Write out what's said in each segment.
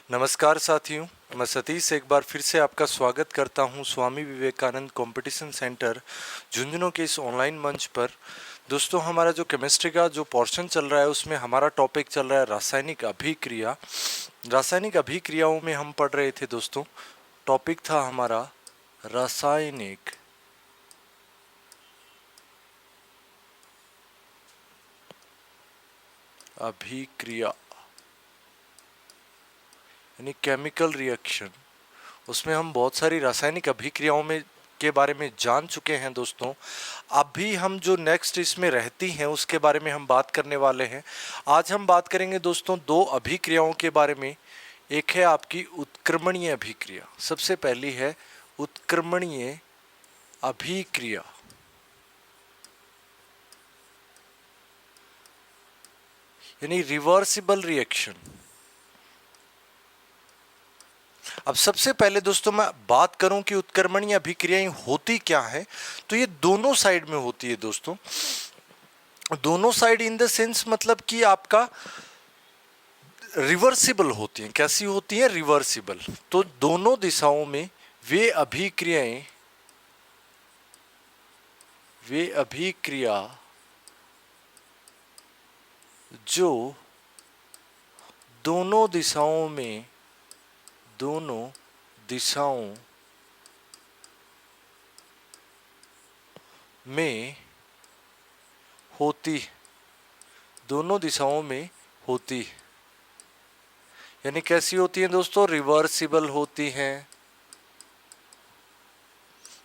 नमस्कार साथियों, मैं सतीश एक बार फिर से आपका स्वागत करता हूं स्वामी विवेकानंद कंपटीशन सेंटर झुंझुनू के इस ऑनलाइन मंच पर। दोस्तों, हमारा जो केमिस्ट्री का जो पोर्शन चल रहा है उसमें हमारा टॉपिक चल रहा है रासायनिक अभिक्रिया। रासायनिक अभिक्रियाओं में हम पढ़ रहे थे दोस्तों, टॉपिक था हमारा रासायनिक अभिक्रिया यानी केमिकल रिएक्शन। उसमें हम बहुत सारी रासायनिक अभिक्रियाओं में के बारे में जान चुके हैं दोस्तों। अभी हम जो नेक्स्ट इसमें रहती हैं उसके बारे में हम बात करने वाले हैं। आज हम बात करेंगे दोस्तों दो अभिक्रियाओं के बारे में। एक है आपकी उत्क्रमणीय अभिक्रिया। सबसे पहली है उत्क्रमणीय अभिक्रिया। यानी रिवर्सिबल रिएक्शन। अब सबसे पहले दोस्तों मैं बात करूं कि उत्क्रमणीय अभिक्रियाएं होती क्या है, तो ये दोनों साइड में होती है दोस्तों। दोनों साइड इन द सेंस मतलब कि आपका रिवर्सिबल होती हैं। कैसी होती हैं? रिवर्सिबल। तो दोनों दिशाओं में वे अभिक्रिया जो दोनों दिशाओं में होती, दोनों दिशाओं में होती। यानी कैसी होती हैं दोस्तों? रिवर्सिबल होती हैं।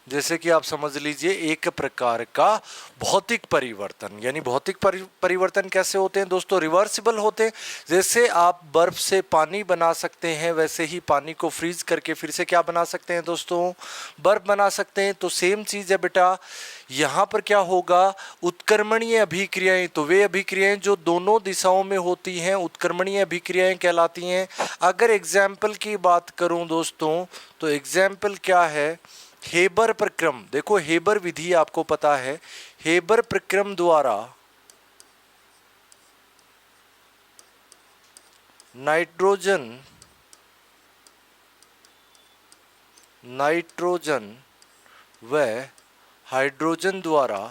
जैसे कि आप समझ लीजिए एक प्रकार का भौतिक परिवर्तन। यानी भौतिक परिवर्तन कैसे होते हैं दोस्तों? रिवर्सिबल होते हैं। जैसे आप बर्फ से पानी बना सकते हैं, वैसे ही पानी को फ्रीज करके फिर से क्या बना सकते हैं दोस्तों? बर्फ बना सकते हैं। तो सेम चीज है बेटा, यहाँ पर क्या होगा? उत्क्रमणीय अभिक्रियाएं, तो वे अभिक्रियाएं जो दोनों दिशाओं में होती हैं उत्क्रमणीय अभिक्रियाएं कहलाती हैं। अगर एग्जाम्पल की बात करूं दोस्तों, तो एग्जाम्पल क्या है? हेबर प्रक्रम। देखो हेबर विधि आपको पता है। हेबर प्रक्रम द्वारा नाइट्रोजन व हाइड्रोजन द्वारा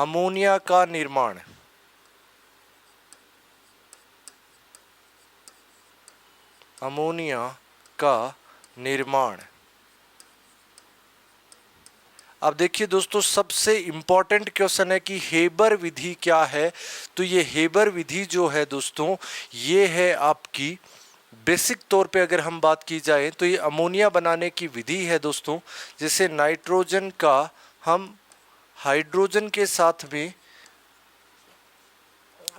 अमोनिया का निर्माण। अब देखिए दोस्तों, सबसे इंपॉर्टेंट क्वेश्चन है कि हेबर विधि क्या है। तो ये हेबर विधि जो है दोस्तों, ये है आपकी बेसिक तौर पे अगर हम बात की जाए तो ये अमोनिया बनाने की विधि है दोस्तों। जैसे नाइट्रोजन का हम हाइड्रोजन के साथ में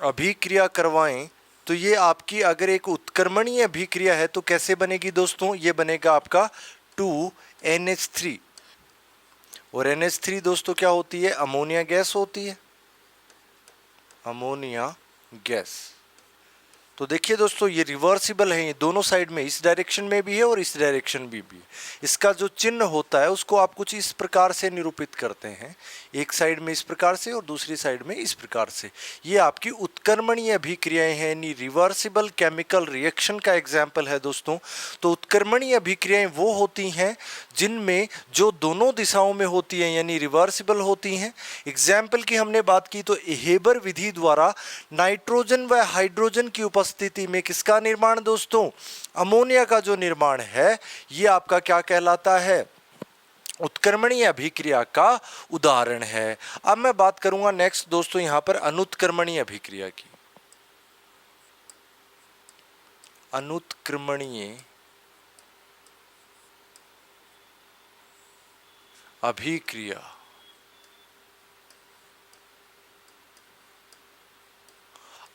अभिक्रिया करवाएं तो ये आपकी अगर एक उत्क्रमणीय अभिक्रिया है तो कैसे बनेगी दोस्तों? ये बनेगा आपका 2NH3। और NH3 दोस्तों क्या होती है? अमोनिया गैस होती है। Ammonia gas. तो देखिए दोस्तों, ये रिवर्सिबल है। ये दोनों साइड में, इस डायरेक्शन में भी है और इस डायरेक्शन में भी है। इसका जो चिन्ह होता है उसको आप कुछ इस प्रकार से निरूपित करते हैं, एक साइड में इस प्रकार से और दूसरी साइड में इस प्रकार से। ये आपकी उत्क्रमणीय अभिक्रियाएं हैं, यानी रिवर्सिबल केमिकल रिएक्शन का एग्जाम्पल है दोस्तों। तो उत्क्रमणीय अभिक्रियाएं वो होती हैं जिनमें जो दोनों दिशाओं में होती हैं, यानी रिवर्सिबल होती हैं। एग्जाम्पल की हमने बात की तो हेबर विधि द्वारा नाइट्रोजन व हाइड्रोजन की स्थिति में किसका निर्माण दोस्तों? अमोनिया का जो निर्माण है, ये आपका क्या कहलाता है? उत्क्रमणीय अभिक्रिया का उदाहरण है। अब मैं बात करूंगा नेक्स्ट दोस्तों यहां पर अनुत्क्रमणीय अभिक्रिया की। अनुत्क्रमणीय अभिक्रिया।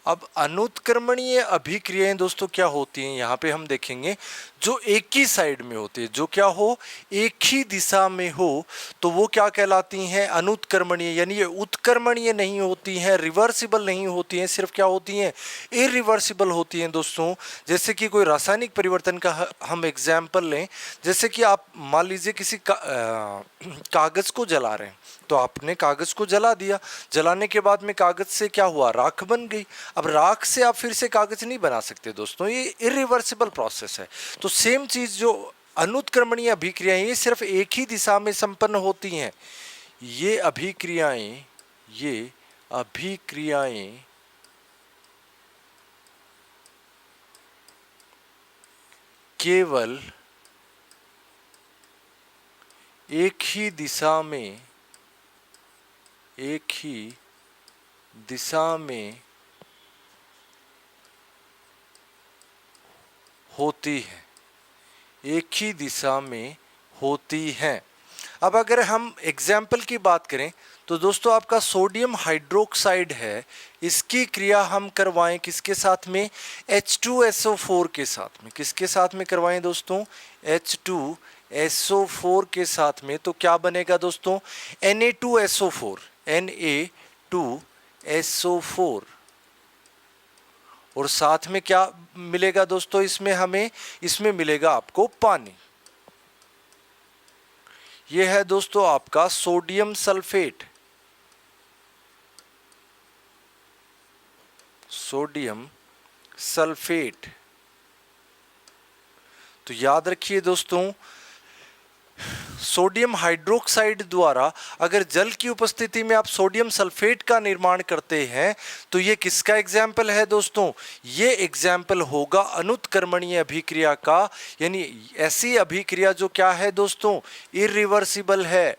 अब अनुत्क्रमणीय अभिक्रियाएं दोस्तों क्या होती हैं? यहाँ पे हम देखेंगे जो एक ही साइड में होती है, जो क्या हो? एक ही दिशा में हो, तो वो क्या कहलाती हैं? अनुत्क्रमणीय। यानी ये उत्क्रमणीय नहीं होती हैं, रिवर्सिबल नहीं होती हैं, सिर्फ क्या होती हैं? इरिवर्सिबल होती हैं दोस्तों। जैसे कि कोई रासायनिक परिवर्तन का हम एग्जाम्पल लें। जैसे कि आप मान लीजिए किसी कागज को जला रहे हैं, तो आपने कागज को जला दिया, जलाने के बाद में कागज से क्या हुआ, राख बन गई। अब राख से आप फिर से कागज नहीं बना सकते दोस्तों, ये इरिवर्सिबल प्रोसेस है। तो सेम चीज जो अनुत्क्रमणीय अभिक्रियाएं, ये सिर्फ एक ही दिशा में संपन्न होती हैं। ये अभिक्रियाएं केवल एक ही दिशा में होती है, एक ही दिशा में होती हैं। अब अगर हम एग्जाम्पल की बात करें तो दोस्तों आपका सोडियम हाइड्रोक्साइड है, इसकी क्रिया हम करवाएं किसके साथ में, H2SO4 के साथ में। किसके साथ में करवाएं दोस्तों, H2SO4 के साथ में। तो क्या बनेगा दोस्तों, Na2SO4, Na2SO4। और साथ में क्या मिलेगा दोस्तों, इसमें मिलेगा आपको पानी। यह है दोस्तों आपका सोडियम सल्फेट, तो याद रखिए दोस्तों, सोडियम हाइड्रोक्साइड द्वारा अगर जल की उपस्थिति में आप सोडियम सल्फेट का निर्माण करते हैं तो ये किसका एग्जाम्पल है दोस्तों, ये एग्जाम्पल होगा अनुत्क्रमणीय अभिक्रिया का, यानी ऐसी अभिक्रिया जो क्या है दोस्तों, इरिवर्सिबल है।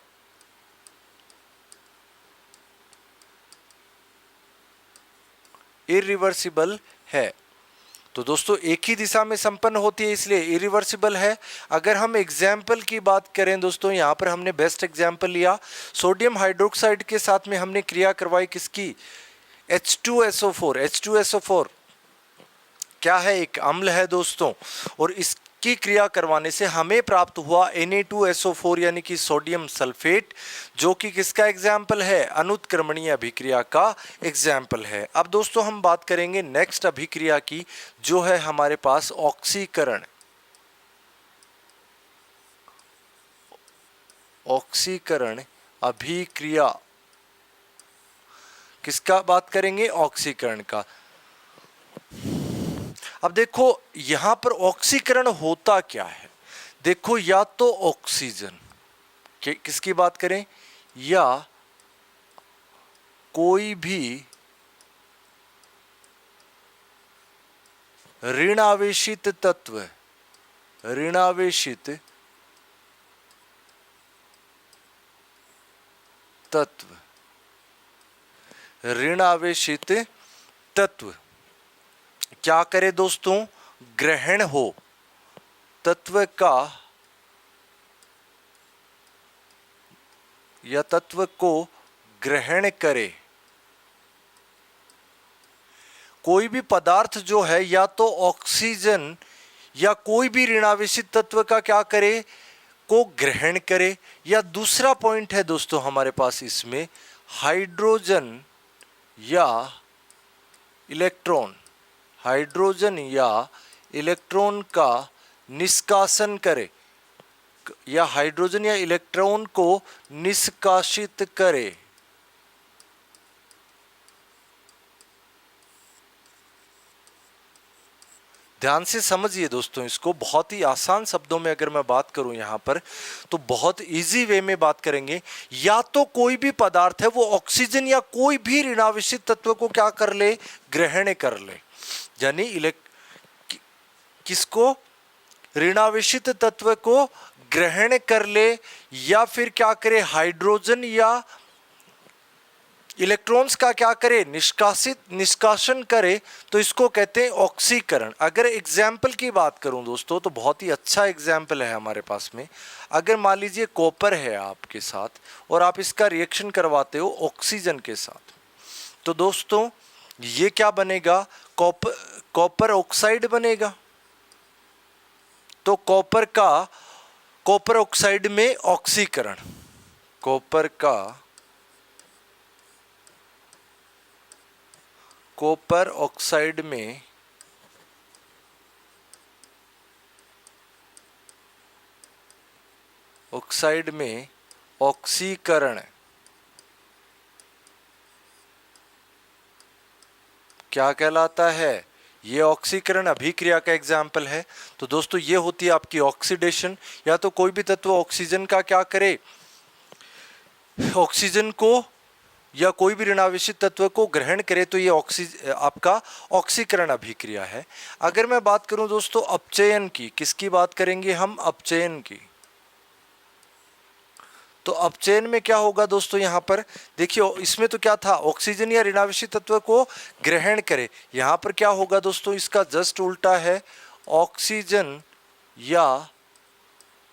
इरिवर्सिबल है। तो दोस्तों एक ही दिशा में संपन्न होती है इसलिए इरिवर्सिबल है। अगर हम एग्जाम्पल की बात करें दोस्तों, यहाँ पर हमने बेस्ट एग्जाम्पल लिया, सोडियम हाइड्रोक्साइड के साथ में हमने क्रिया करवाई किसकी, H2SO4। H2SO4 क्या है, एक अम्ल है दोस्तों, और इसकी क्रिया करवाने से हमें प्राप्त हुआ Na2SO4 यानी कि सोडियम सल्फेट, जो कि किसका एग्जाम्पल है, अनुत्क्रमणीय अभिक्रिया का एग्जाम्पल है। अब दोस्तों हम बात करेंगे नेक्स्ट अभिक्रिया की, जो है हमारे पास ऑक्सीकरण। ऑक्सीकरण अभिक्रिया, किसका बात करेंगे, ऑक्सीकरण का। अब देखो यहां पर ऑक्सीकरण होता क्या है, देखो या तो ऑक्सीजन, किसकी बात करें, या कोई भी ऋणावेशित तत्व, ऋणावेशित तत्व क्या करे दोस्तों, ग्रहण हो, तत्व का या तत्व को ग्रहण करे। कोई भी पदार्थ जो है या तो ऑक्सीजन या कोई भी ऋणावेशित तत्व का क्या करे, को ग्रहण करे, या दूसरा पॉइंट है दोस्तों हमारे पास इसमें, हाइड्रोजन या इलेक्ट्रॉन, हाइड्रोजन या इलेक्ट्रॉन का निष्कासन करे, या हाइड्रोजन या इलेक्ट्रॉन को निष्कासित करे। ध्यान से समझिए दोस्तों इसको, बहुत ही आसान शब्दों में अगर मैं बात करूं यहां पर, तो बहुत इजी वे में बात करेंगे। या तो कोई भी पदार्थ है वो ऑक्सीजन या कोई भी ऋणावेशित तत्व को क्या कर ले, ग्रहण कर ले, यानी किसको, ऋणावेशित तत्व को ग्रहण कर ले, या फिर क्या करे, हाइड्रोजन या इलेक्ट्रॉन्स का क्या करे, निष्कासन करे, तो इसको कहते हैं ऑक्सीकरण। अगर एग्जाम्पल की बात करूं दोस्तों तो बहुत ही अच्छा एग्जाम्पल है हमारे पास में। अगर मान लीजिए कॉपर है आपके साथ और आप इसका रिएक्शन करवाते हो ऑक्सीजन के साथ, तो दोस्तों ये क्या बनेगा, कॉपर ऑक्साइड बनेगा। तो कॉपर ऑक्साइड में ऑक्सीकरण, कॉपर ऑक्साइड में ऑक्सीकरण, क्या कहलाता है? ये ऑक्सीकरण अभिक्रिया का एग्जाम्पल है। तो दोस्तों ये होती है आपकी ऑक्सीडेशन, या तो कोई भी तत्व ऑक्सीजन का क्या करे, ऑक्सीजन को या कोई भी ऋणावेशित तत्व को ग्रहण करे, तो ये आपका ऑक्सीकरण अभिक्रिया है। अगर मैं बात करूं दोस्तों अपचयन की, किसकी बात करेंगे हम? अपचयन की। तो अपचयन में क्या होगा दोस्तों? यहां पर देखिए, इसमें तो क्या था, ऑक्सीजन या ऋणावेशित तत्व को ग्रहण करे। यहां पर क्या होगा दोस्तों? इसका जस्ट उल्टा है, ऑक्सीजन या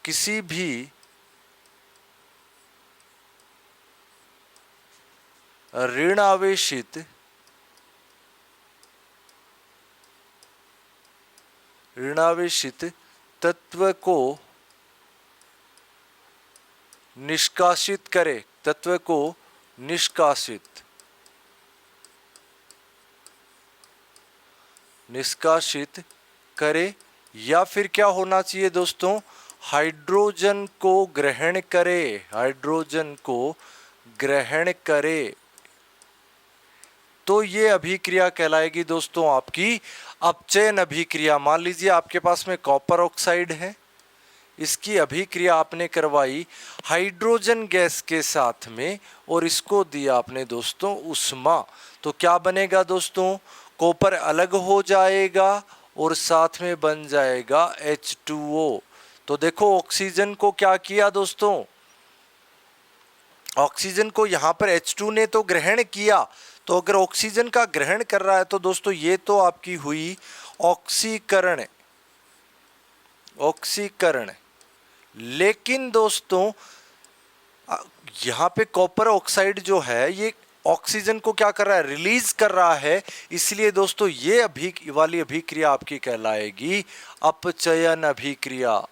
किसी भी ऋणावेशित तत्व को निष्कासित करे, तत्व को निष्कासित करे, या फिर क्या होना चाहिए दोस्तों? हाइड्रोजन को ग्रहण करे, हाइड्रोजन को ग्रहण करे, तो ये अभिक्रिया कहलाएगी दोस्तों आपकी अपचयन अभिक्रिया। मान लीजिए आपके पास में कॉपर ऑक्साइड है, इसकी अभिक्रिया आपने करवाई हाइड्रोजन गैस के साथ में, और इसको दिया आपने दोस्तों उष्मा, तो क्या बनेगा दोस्तों? कॉपर अलग हो जाएगा और साथ में बन जाएगा H2O। तो देखो ऑक्सीजन को क्या किया दोस्तों? ऑक्सीजन को यहाँ पर H2 ने तो ग्रहण किया, तो अगर ऑक्सीजन का ग्रहण कर रहा है तो दोस्तों ये तो आपकी हुई ऑक्सीकरण, ऑक्सीकरण। लेकिन दोस्तों यहाँ पे कॉपर ऑक्साइड जो है ये ऑक्सीजन को क्या कर रहा है? रिलीज कर रहा है, इसलिए दोस्तों ये वाली अभिक्रिया आपकी कहलाएगी अपचयन अभिक्रिया।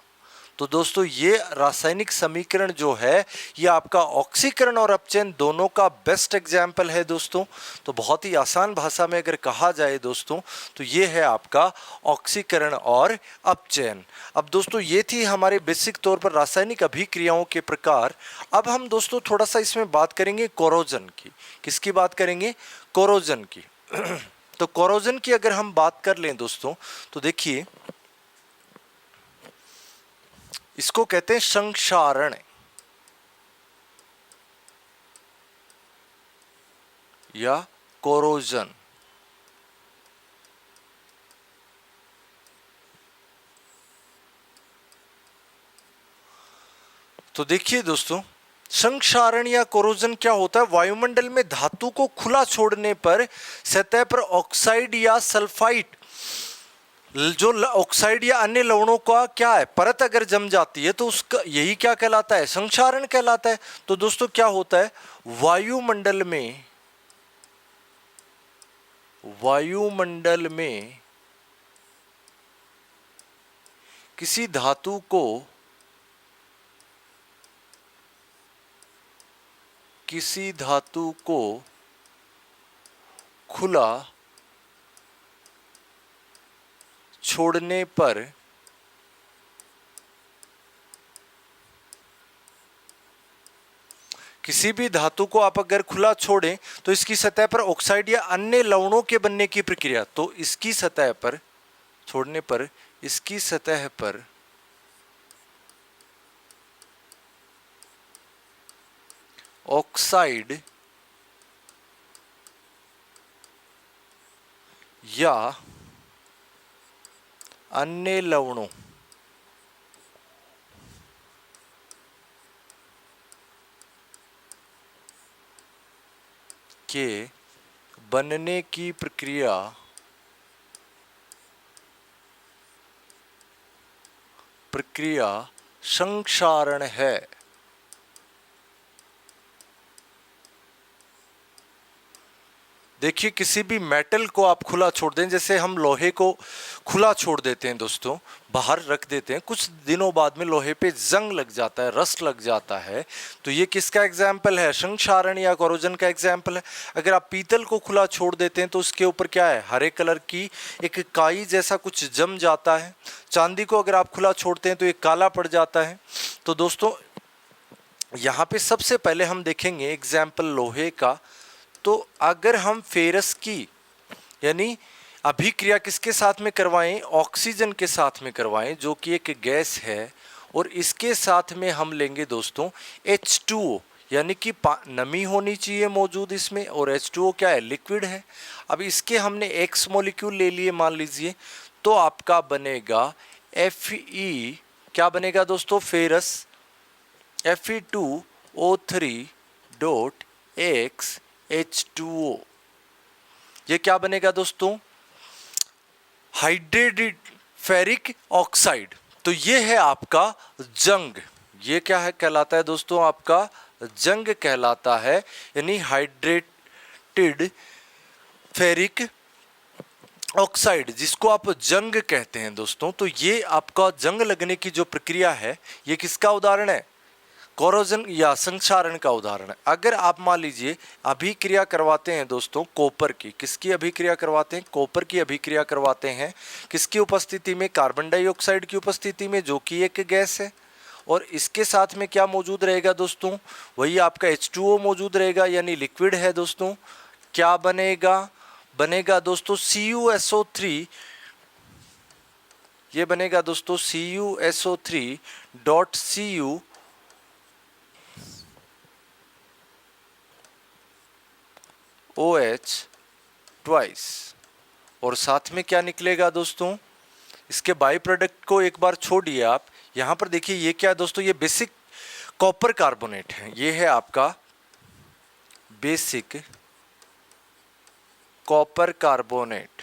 तो दोस्तों ये रासायनिक समीकरण जो है ये आपका ऑक्सीकरण और अपचयन दोनों का बेस्ट एग्जाम्पल है दोस्तों। तो बहुत ही आसान भाषा में अगर कहा जाए दोस्तों तो ये है आपका ऑक्सीकरण और अपचयन। अब दोस्तों ये थी हमारे बेसिक तौर पर रासायनिक अभिक्रियाओं के प्रकार। अब हम दोस्तों थोड़ा सा इसमें बात करेंगे कोरोजन की। किसकी बात करेंगे? कोरोजन की। तो कोरोजन की अगर हम बात कर लें दोस्तों तो देखिए इसको कहते हैं संक्षारण या कोरोजन। तो देखिए दोस्तों संक्षारण या कोरोजन क्या होता है? वायुमंडल में धातु को खुला छोड़ने पर सतह पर ऑक्साइड या सल्फाइड, जो ऑक्साइड या अन्य लवणों का क्या है, परत अगर जम जाती है तो उसका यही क्या कहलाता है? संक्षारण कहलाता है। तो दोस्तों क्या होता है? वायुमंडल में किसी धातु को खुला छोड़ने पर किसी भी धातु को आप अगर खुला छोड़ें तो इसकी सतह पर ऑक्साइड या अन्य लवणों के बनने की प्रक्रिया, तो इसकी सतह पर छोड़ने पर इसकी सतह पर ऑक्साइड या अन्य लवणों के बनने की प्रक्रिया संक्षारण है। देखिए किसी भी मेटल को आप खुला छोड़ दें, जैसे हम लोहे को खुला छोड़ देते हैं दोस्तों, बाहर रख देते हैं, कुछ दिनों बाद में लोहे पे जंग लग जाता है, रस्ट लग जाता है, तो ये किसका एग्जाम्पल है? संक्षारण या कोरोजन का एग्जाम्पल है। अगर आप पीतल को खुला छोड़ देते हैं तो उसके ऊपर क्या है? हरे कलर की एक काई जैसा कुछ जम जाता है। चांदी को अगर आप खुला छोड़ते हैं तो ये काला पड़ जाता है। तो दोस्तों यहाँ पे सबसे पहले हम देखेंगे एग्जाम्पल लोहे का। तो अगर हम फेरस की यानी अभिक्रिया किसके साथ में करवाएं, ऑक्सीजन के साथ में करवाएं जो कि एक गैस है, और इसके साथ में हम लेंगे दोस्तों H2O, यानी कि नमी होनी चाहिए मौजूद इसमें, और H2O क्या है, लिक्विड है। अब इसके हमने X मॉलिक्यूल ले लिए मान लीजिए, तो आपका बनेगा Fe, क्या बनेगा दोस्तों, फेरस, Fe2O3 H2O, ये क्या बनेगा दोस्तों, हाइड्रेटेड फेरिक ऑक्साइड। तो ये है आपका जंग, ये क्या है कहलाता है दोस्तों, आपका जंग कहलाता है, यानी हाइड्रेटेड फेरिक ऑक्साइड, जिसको आप जंग कहते हैं दोस्तों। तो ये आपका जंग लगने की जो प्रक्रिया है, ये किसका उदाहरण है, कोरोजन या संक्षारण का उदाहरण है। अगर आप मान लीजिए अभिक्रिया करवाते हैं दोस्तों कॉपर की, किसकी अभिक्रिया करवाते हैं, कॉपर की अभिक्रिया करवाते हैं, किसकी उपस्थिति में, कार्बन डाइऑक्साइड की उपस्थिति में, जो कि एक गैस है, और इसके साथ में क्या मौजूद रहेगा दोस्तों, वही आपका H2O मौजूद रहेगा, यानी लिक्विड है दोस्तों। क्या बनेगा, बनेगा दोस्तों CuSO3, ये बनेगा दोस्तों CuSO3.Cu OH ट्वाइस, और साथ में क्या निकलेगा दोस्तों, इसके बाई प्रोडक्ट को एक बार छोड़िए आप, यहां पर देखिए ये क्या है दोस्तों, ये बेसिक कॉपर कार्बोनेट है, ये है आपका बेसिक कॉपर कार्बोनेट।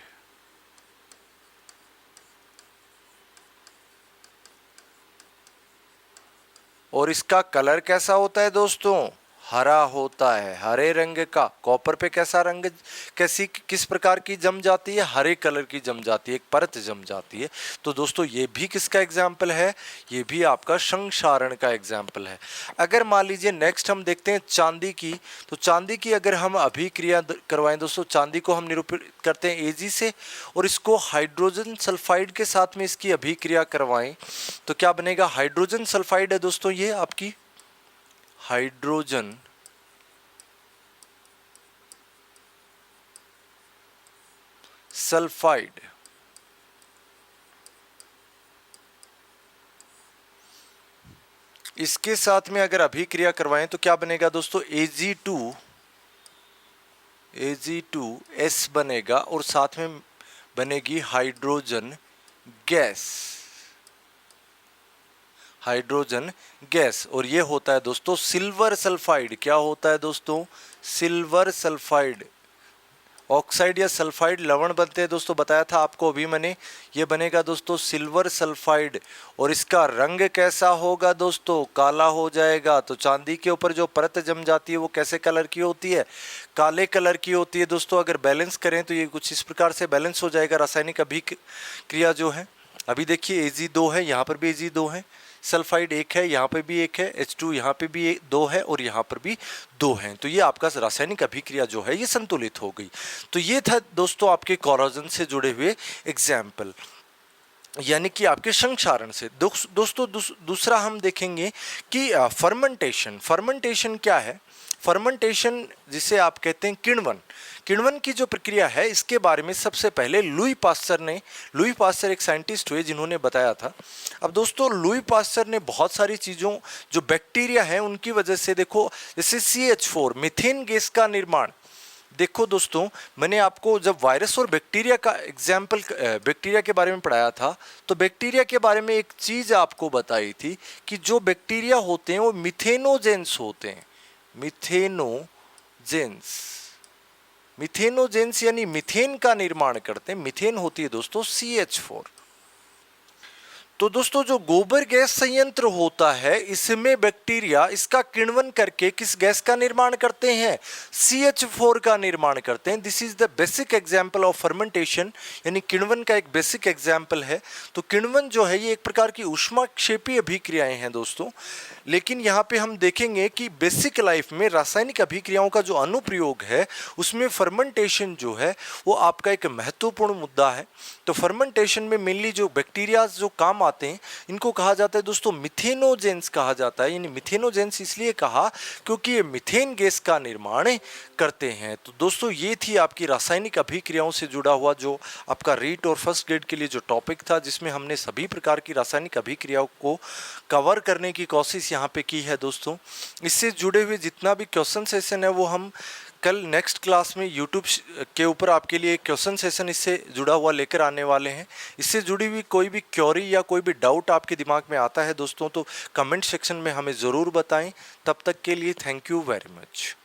और इसका कलर कैसा होता है दोस्तों, हरा होता है, हरे रंग का। कॉपर पे कैसा रंग, कैसी किस प्रकार की जम जाती है, हरे कलर की जम जाती है, एक परत जम जाती है। तो दोस्तों ये भी किसका एग्जाम्पल है, ये भी आपका संक्षारण का एग्जाम्पल है। अगर मान लीजिए नेक्स्ट हम देखते हैं चांदी की, तो चांदी की अगर हम अभिक्रिया करवाएं दोस्तों, चांदी को हम निरूपित करते हैं Ag से, और इसको हाइड्रोजन सल्फाइड के साथ में इसकी अभिक्रिया करवाएं, तो क्या बनेगा, हाइड्रोजन सल्फाइड है दोस्तों, ये आपकी हाइड्रोजन सल्फाइड। इसके साथ में अगर अभिक्रिया करवाएं तो क्या बनेगा दोस्तों, Ag2S बनेगा, और साथ में बनेगी हाइड्रोजन गैस, हाइड्रोजन गैस। और ये होता है दोस्तों सिल्वर सल्फाइड। क्या होता है दोस्तों, सिल्वर सल्फाइड। ऑक्साइड या सल्फाइड लवण बनते हैं दोस्तों, बताया था आपको अभी मैंने, ये बनेगा दोस्तों सिल्वर सल्फाइड। और इसका रंग कैसा होगा दोस्तों, काला हो जाएगा। तो चांदी के ऊपर जो परत जम जाती है वो कैसे कलर की होती है, काले कलर की होती है दोस्तों। अगर बैलेंस करें तो ये कुछ इस प्रकार से बैलेंस हो जाएगा रासायनिक अभिक्रिया जो है। अभी देखिए Ag2 है, यहाँ पर भी Ag2 है, सल्फाइड एक है, यहाँ पे भी एक है, H2 यहाँ पे भी 2 है, और यहाँ पर भी 2 हैं। तो ये आपका रासायनिक अभिक्रिया जो है ये संतुलित हो गई। तो ये था दोस्तों आपके कोरोजन से जुड़े हुए एग्जाम्पल, यानी कि आपके संक्षारण से। दोस्तों दूसरा हम देखेंगे कि फर्मेंटेशन। फर्मेंटेशन क्या है, फर्मेंटेशन जिसे आप कहते हैं किण्वन, किण्वन की जो प्रक्रिया है इसके बारे में सबसे पहले लुई पास्चर एक साइंटिस्ट हुए जिन्होंने बताया था। अब दोस्तों लुई पास्चर ने बहुत सारी चीज़ों जो बैक्टीरिया है उनकी वजह से, देखो जैसे CH4 मीथेन गैस का निर्माण, देखो दोस्तों मैंने आपको जब वायरस और बैक्टीरिया का एग्जाम्पल बैक्टीरिया के बारे में पढ़ाया था, तो बैक्टीरिया के बारे में एक चीज़ आपको बताई थी कि जो बैक्टीरिया होते हैं वो मिथेनोजेंस होते हैं। मिथेनोजेंस यानी मीथेन का निर्माण करते हैं। मीथेन होती है दोस्तों CH4। तो दोस्तों जो गोबर गैस संयंत्र होता है इसमें बैक्टीरिया इसका किण्वन करके किस गैस का निर्माण करते हैं, CH4 का निर्माण करते हैं। This is the basic example of fermentation, यानी किण्वन का एक बेसिक एग्जाम्पल है। तो किण्वन जो है ये एक प्रकार की ऊष्माक्षेपी अभिक्रियाएं हैं दोस्तों। लेकिन यहाँ पे हम देखेंगे कि बेसिक लाइफ में रासायनिक अभिक्रियाओं का जो अनुप्रयोग है उसमें फर्मेंटेशन जो है वो आपका एक महत्वपूर्ण मुद्दा है। तो फर्मेंटेशन में मेनली जो बैक्टीरिया जो काम आते हैं, इनको कहा जाता है दोस्तों मिथेनोजेंस कहा जाता है। यानी मिथेनोजेंस इसलिए कहा क्योंकि ये मीथेन गैस का निर्माण करते हैं। तो दोस्तों ये थी आपकी रासायनिक अभिक्रियाओं से जुड़ा हुआ जो आपका रीट और फर्स्ट ग्रेड के लिए जो टॉपिक था, जिसमें हमने सभी प्रकार की रासायनिक अभिक्रियाओं को कवर करने की कोशिश यहाँ पे की है दोस्तों। इससे जुड़े हुए जितना भी क्वेश्चन सेशन है वो हम कल नेक्स्ट क्लास में यूट्यूब के ऊपर आपके लिए एक क्वेश्चन सेशन इससे जुड़ा हुआ लेकर आने वाले हैं। इससे जुड़ी हुई कोई भी क्वेरी या कोई भी डाउट आपके दिमाग में आता है दोस्तों तो कमेंट सेक्शन में हमें ज़रूर बताएं। तब तक के लिए थैंक यू वेरी मच।